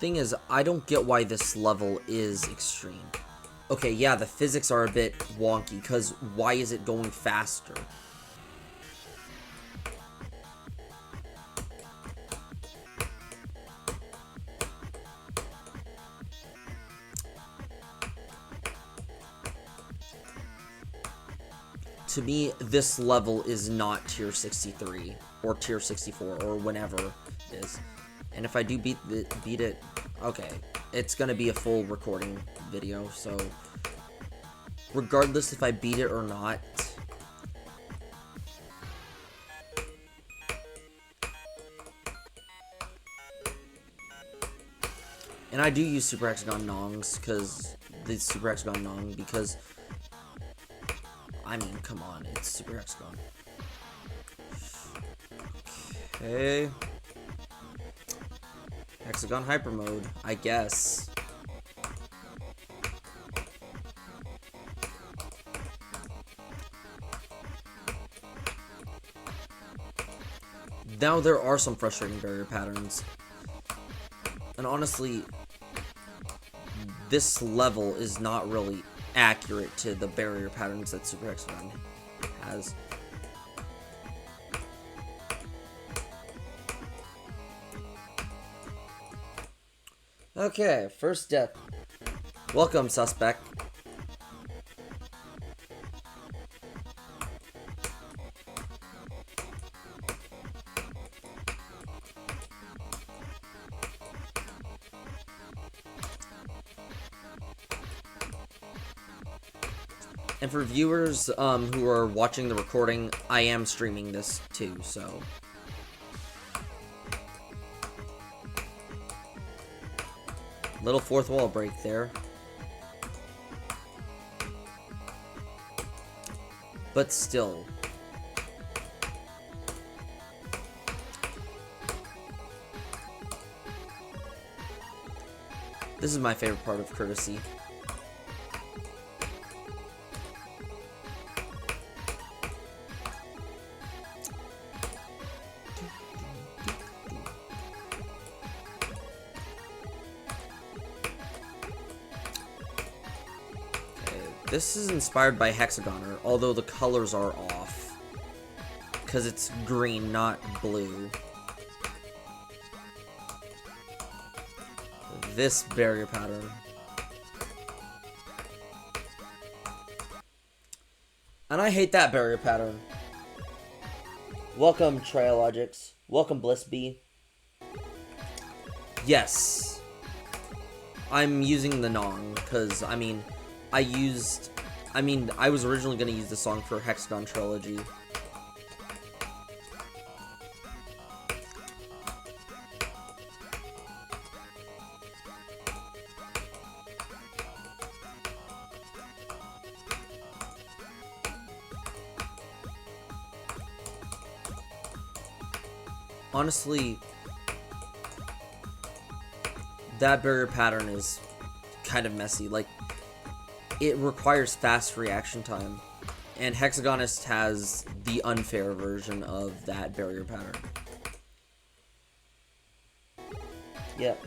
Thing is, I don't get why this level is extreme. Okay, yeah, the physics are a bit wonky, because why is it going faster? To me, this level is not tier 63 or tier 64 or whenever it is. And if I do beat it, okay, it's gonna be a full recording video, so regardless if I beat it or not, and I do use Super Hexagon Nongs because the Super Hexagon Nong because I mean, come on, it's Super Hexagon. Okay. Hexagon Hyper Mode, I guess. Now there are some frustrating barrier patterns. And honestly, this level is not really accurate to the barrier patterns that Super Hexagon has. Okay, first death. Welcome, suspect. And for viewers who are watching the recording, I am streaming this too, so. Little fourth wall break there. But still. This is my favorite part of Courtesy. This is inspired by Hexagoner, although the colors are off. Because it's green, not blue. This barrier pattern. And I hate that barrier pattern. Welcome, Triologics. Welcome, Blissbee. Yes. I'm using the Nong, because, I mean, I was originally going to use the song for Hexagon Trilogy. Honestly, that barrier pattern is kind of messy. Like, it requires fast reaction time, and Hexagonist has the unfair version of that barrier pattern. Yep.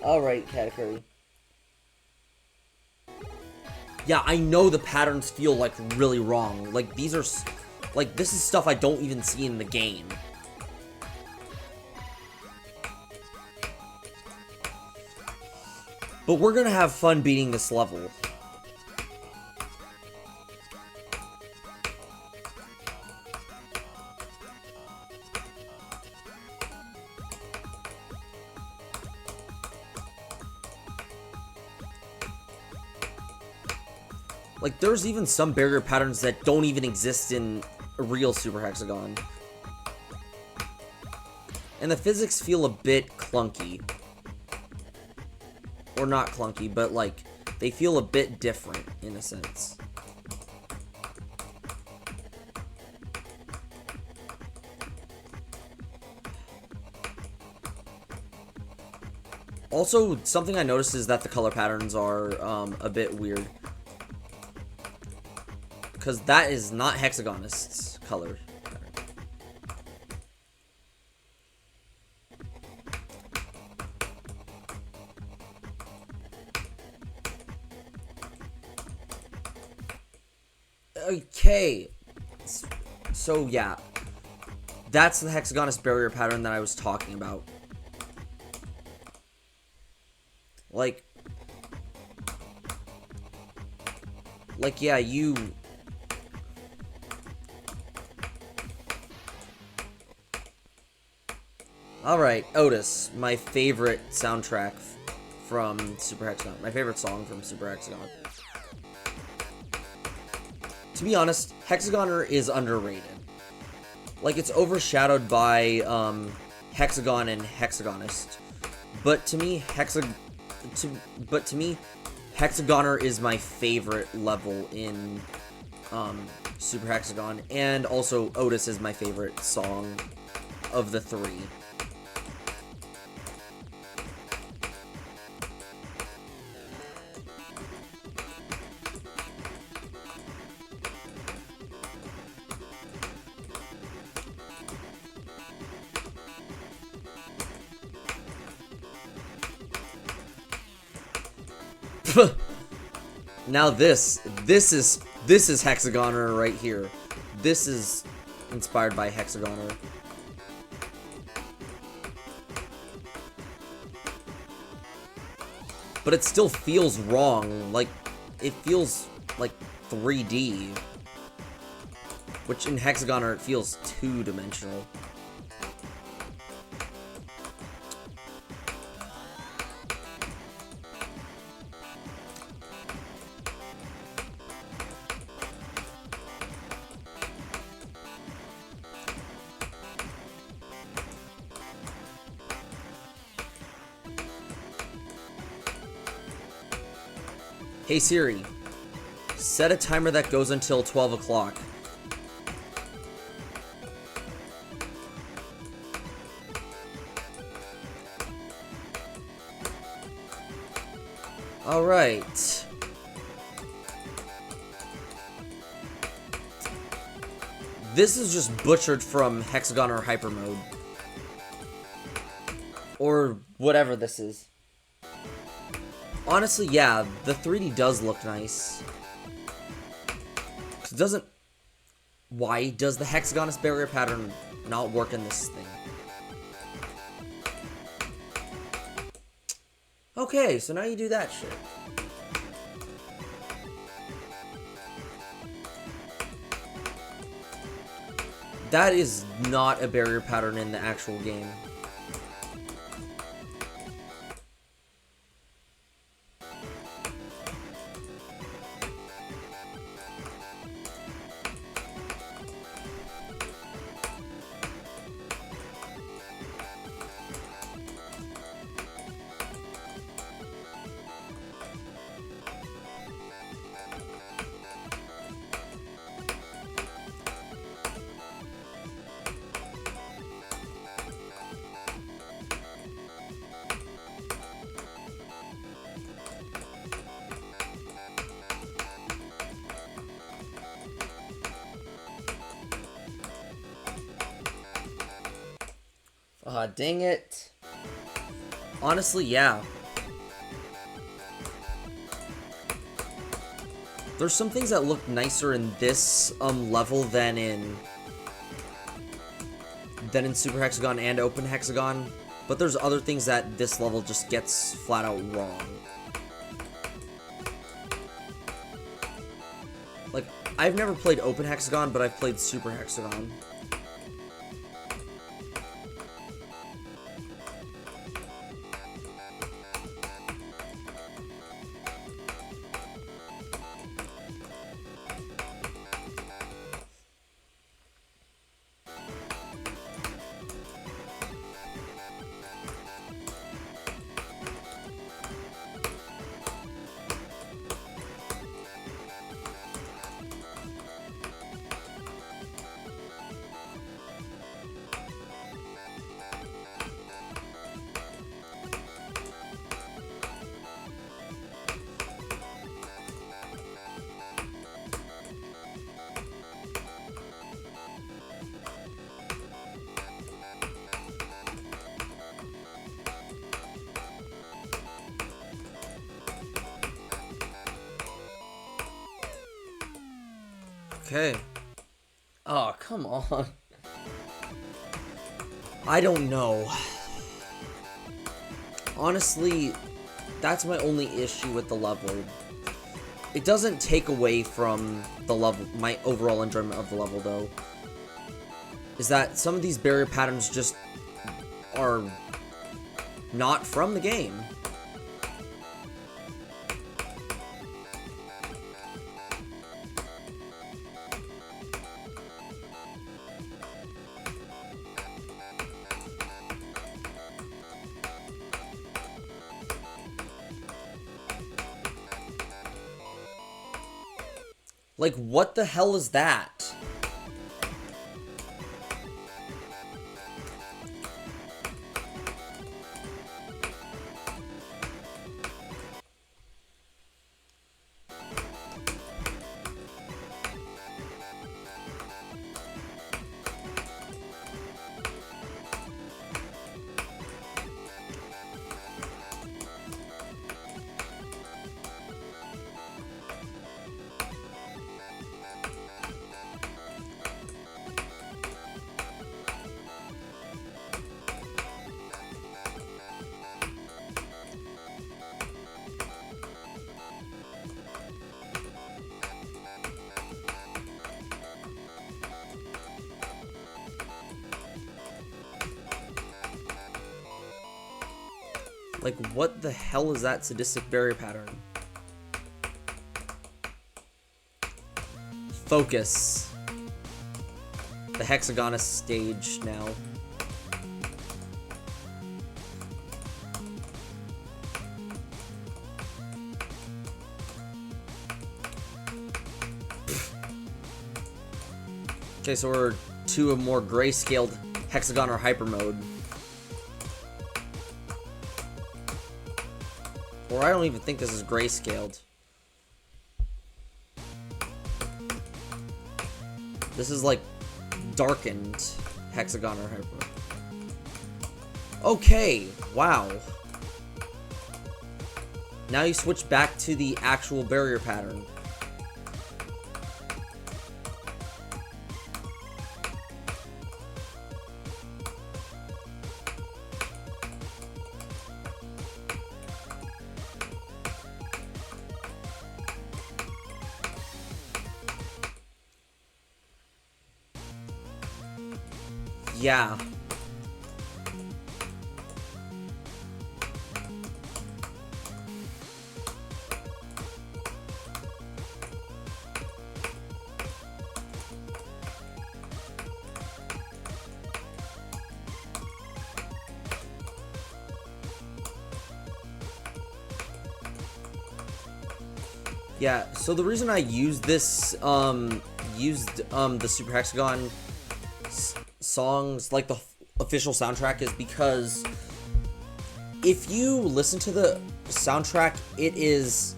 Alright, Katakuri. Yeah, I know the patterns feel, like, really wrong. Like, these are, like, this is stuff I don't even see in the game. But we're gonna have fun beating this level. Like, there's even some barrier patterns that don't even exist in a real Super Hexagon. And the physics feel a bit clunky. Or not clunky, but, like, they feel a bit different, in a sense. Also, something I noticed is that the color patterns are a bit weird. Because that is not Hexagonist's color pattern. Okay. So, yeah. That's the hexagonist barrier pattern that I was talking about. Like, yeah, you... Alright, Otis, my favorite soundtrack from Super Hexagon. My favorite song from Super Hexagon. To be honest, Hexagoner is underrated. Like, it's overshadowed by Hexagon and Hexagonist. But to me, Hexagoner is my favorite level in Super Hexagon, and also Otis is my favorite song of the three. Now this is Hexagoner right here. This is inspired by Hexagoner. But it still feels wrong. Like, it feels like 3D. Which in Hexagoner it feels two-dimensional. Hey Siri, set a timer that goes until 12 o'clock. Alright. This is just butchered from Hexagoner Hyper Mode. Or whatever this is. Honestly, yeah, the 3D does look nice. It doesn't... Why does the Hexagonist barrier pattern not work in this thing? Okay, so now you do that shit. That is not a barrier pattern in the actual game. Dang it. Honestly, yeah. There's some things that look nicer in this level than in Super Hexagon and Open Hexagon, but there's other things that this level just gets flat out wrong. Like, I've never played Open Hexagon, but I've played Super Hexagon. Okay. Oh, come on. I don't know. Honestly, that's my only issue with the level. It doesn't take away from the level, my overall enjoyment of the level, though. Is that some of these barrier patterns just are not from the game. Like, what the hell is that? Like, what the hell is that sadistic barrier pattern? Focus. The Hexagonist stage now. Okay, so we're to a more grayscaled hexagon or hyper mode. Or I don't even think this is grayscaled. This is like darkened hexagon or hyper. Okay, wow. Now you switch back to the actual barrier pattern. Yeah. Yeah, so the reason I used this, the Super Hexagon songs, like the official soundtrack, is because if you listen to the soundtrack, it is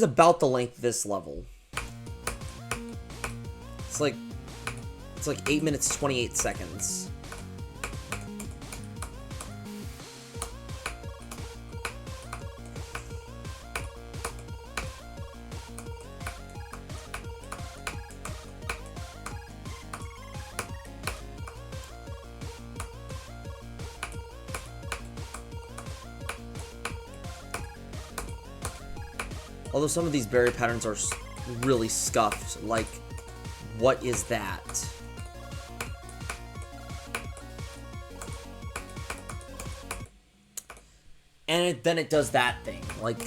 about the length of this level. It's like 8 minutes 28 seconds. Although some of these barrier patterns are really scuffed, like, what is that? And then it does that thing, like,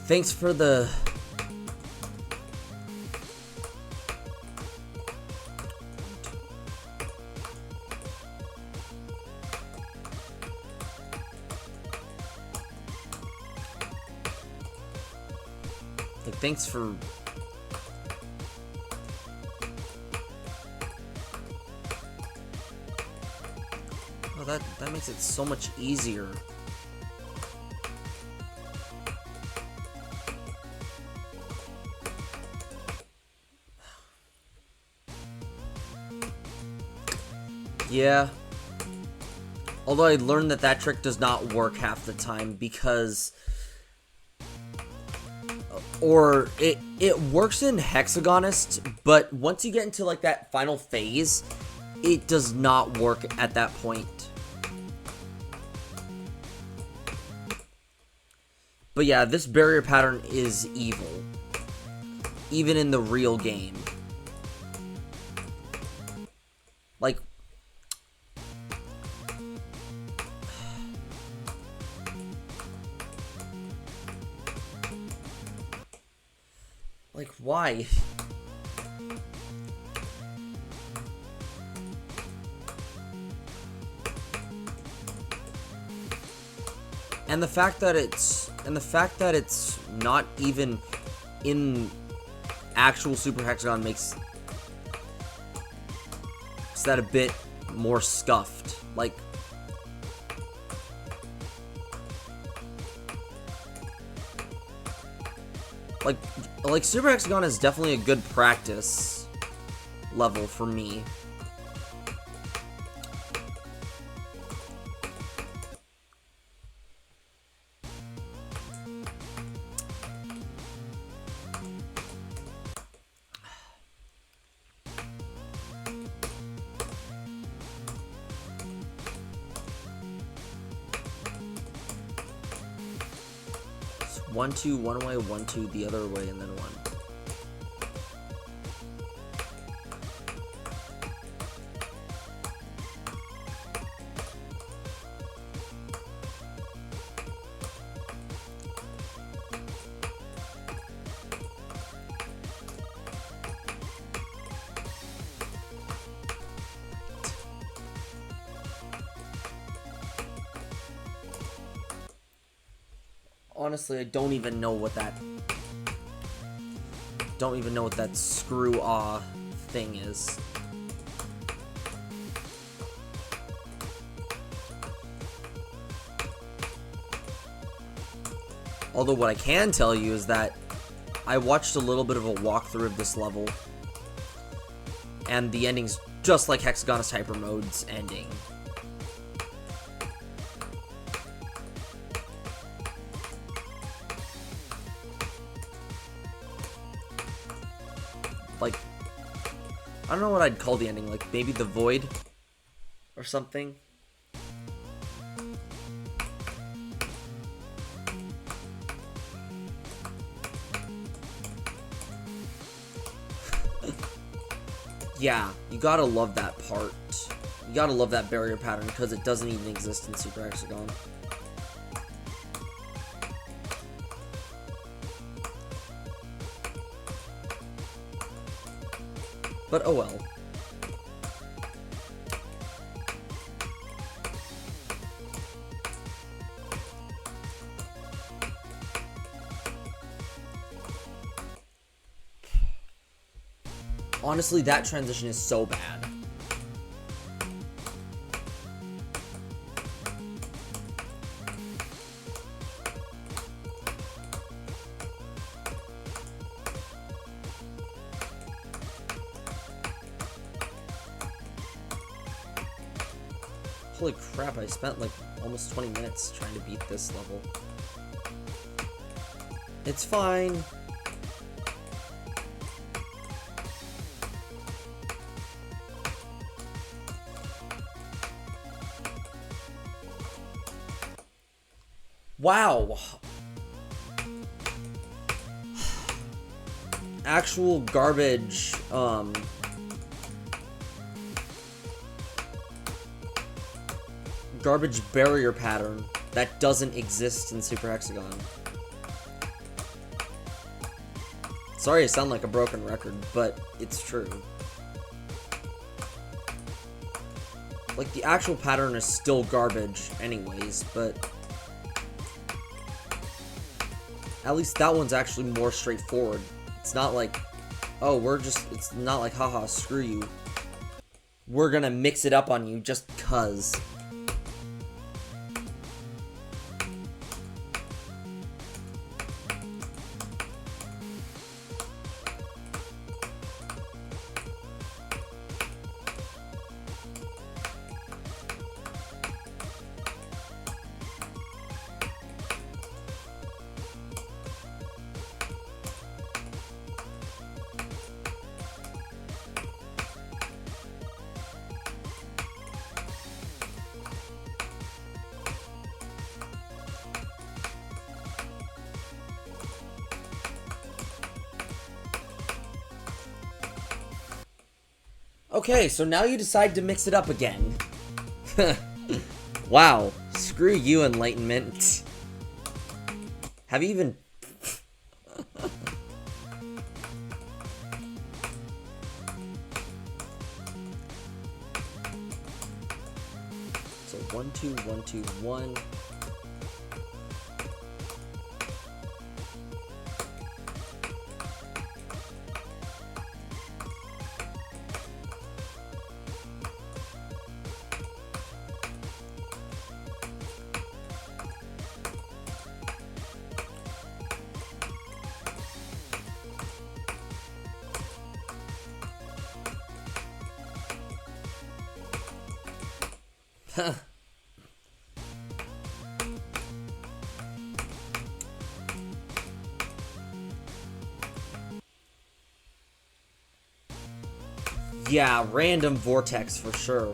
thanks for the... Thanks for... Oh, that makes it so much easier. Yeah. Although I learned that trick does not work half the time because... Or it works in Hexagonist, but once you get into like that final phase, it does not work at that point. But yeah, this barrier pattern is evil, even in the real game. Like, why? And the fact that it's not even in actual Super Hexagon makes that a bit more scuffed. Like Super Hexagon is definitely a good practice level for me. It's 1, 2, one way, 1, 2 the other way, and then 1. Honestly, I don't even know what that screw-ah thing is. Although what I can tell you is that I watched a little bit of a walkthrough of this level, and the ending's just like Hexagonist Hyper Mode's ending. Like, I don't know what I'd call the ending, like maybe the Void or something. Yeah, you gotta love that part. You gotta love that barrier pattern because it doesn't even exist in Super Hexagon. But oh well. Honestly, that transition is so bad. Holy crap, I spent like almost 20 minutes trying to beat this level. It's fine. Wow. Actual garbage, garbage barrier pattern that doesn't exist in Super Hexagon. Sorry I sound like a broken record, but it's true. Like, the actual pattern is still garbage anyways, but at least that one's actually more straightforward. It's not like, oh, it's not like, haha, screw you. We're gonna mix it up on you just 'cause. Okay, so now you decide to mix it up again. Wow. Screw you, Enlightenment. Have you even... So 1 2 1 2 1. Yeah, random vortex for sure.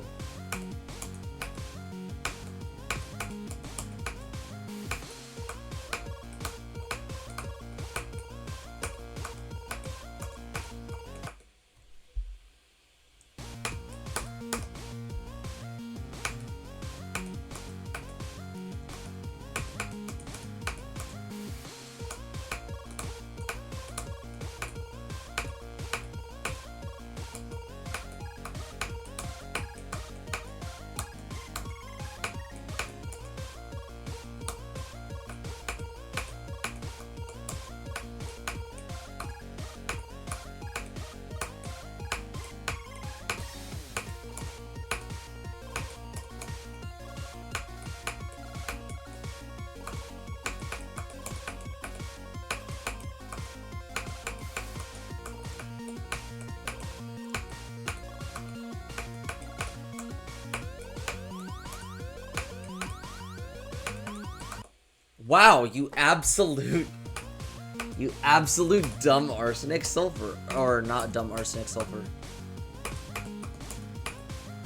Wow, you absolute dumb arsenic sulfur. Or not dumb arsenic sulfur.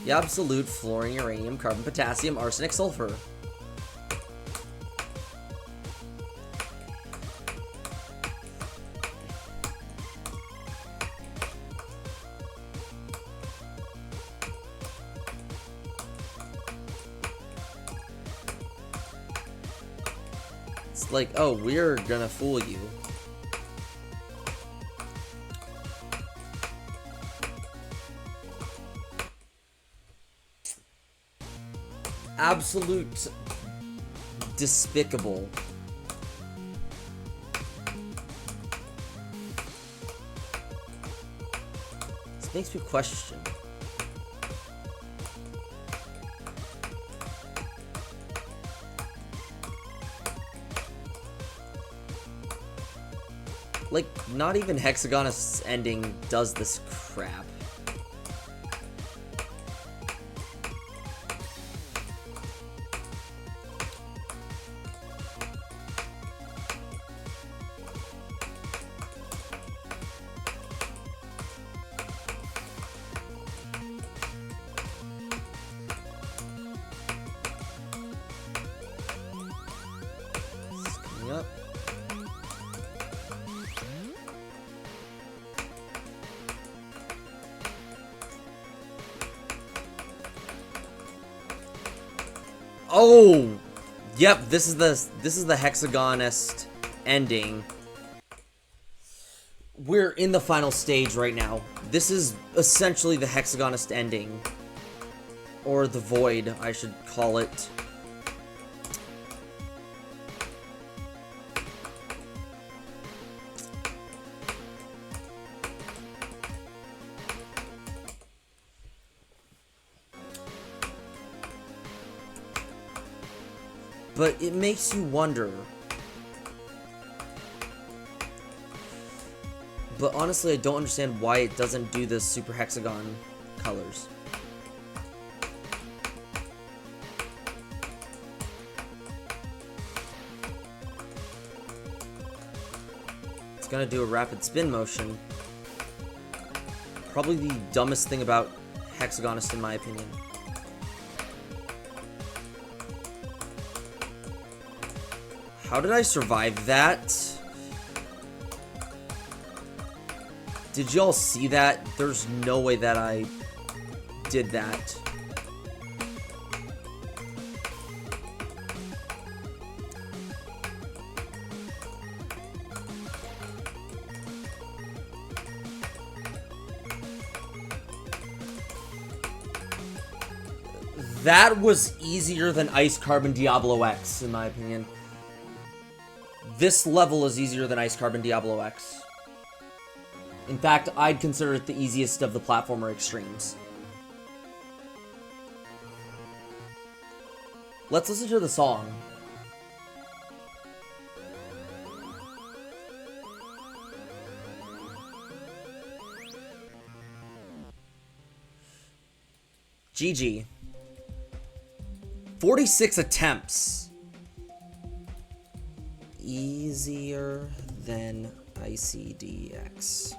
The absolute fluorine, uranium, carbon, potassium, arsenic, sulfur. It's like, oh, we're gonna fool you. Absolute despicable. This makes me question. Like, not even Hexagonest's ending does this crap. It's coming up. Oh, yep. This is the Hexagonest ending. We're in the final stage right now. This is essentially the Hexagonest ending, or the void, I should call it. But it makes you wonder. But honestly, I don't understand why it doesn't do the Super Hexagon colors. It's gonna do a rapid spin motion. Probably the dumbest thing about Hexagonest in my opinion. How did I survive that? Did y'all see that? There's no way that I did that. That was easier than Ice Carbon Diablo X, in my opinion. This level is easier than Ice Carbon Diablo X. In fact, I'd consider it the easiest of the platformer extremes. Let's listen to the song. GG. 46 attempts. Easier than ICDX.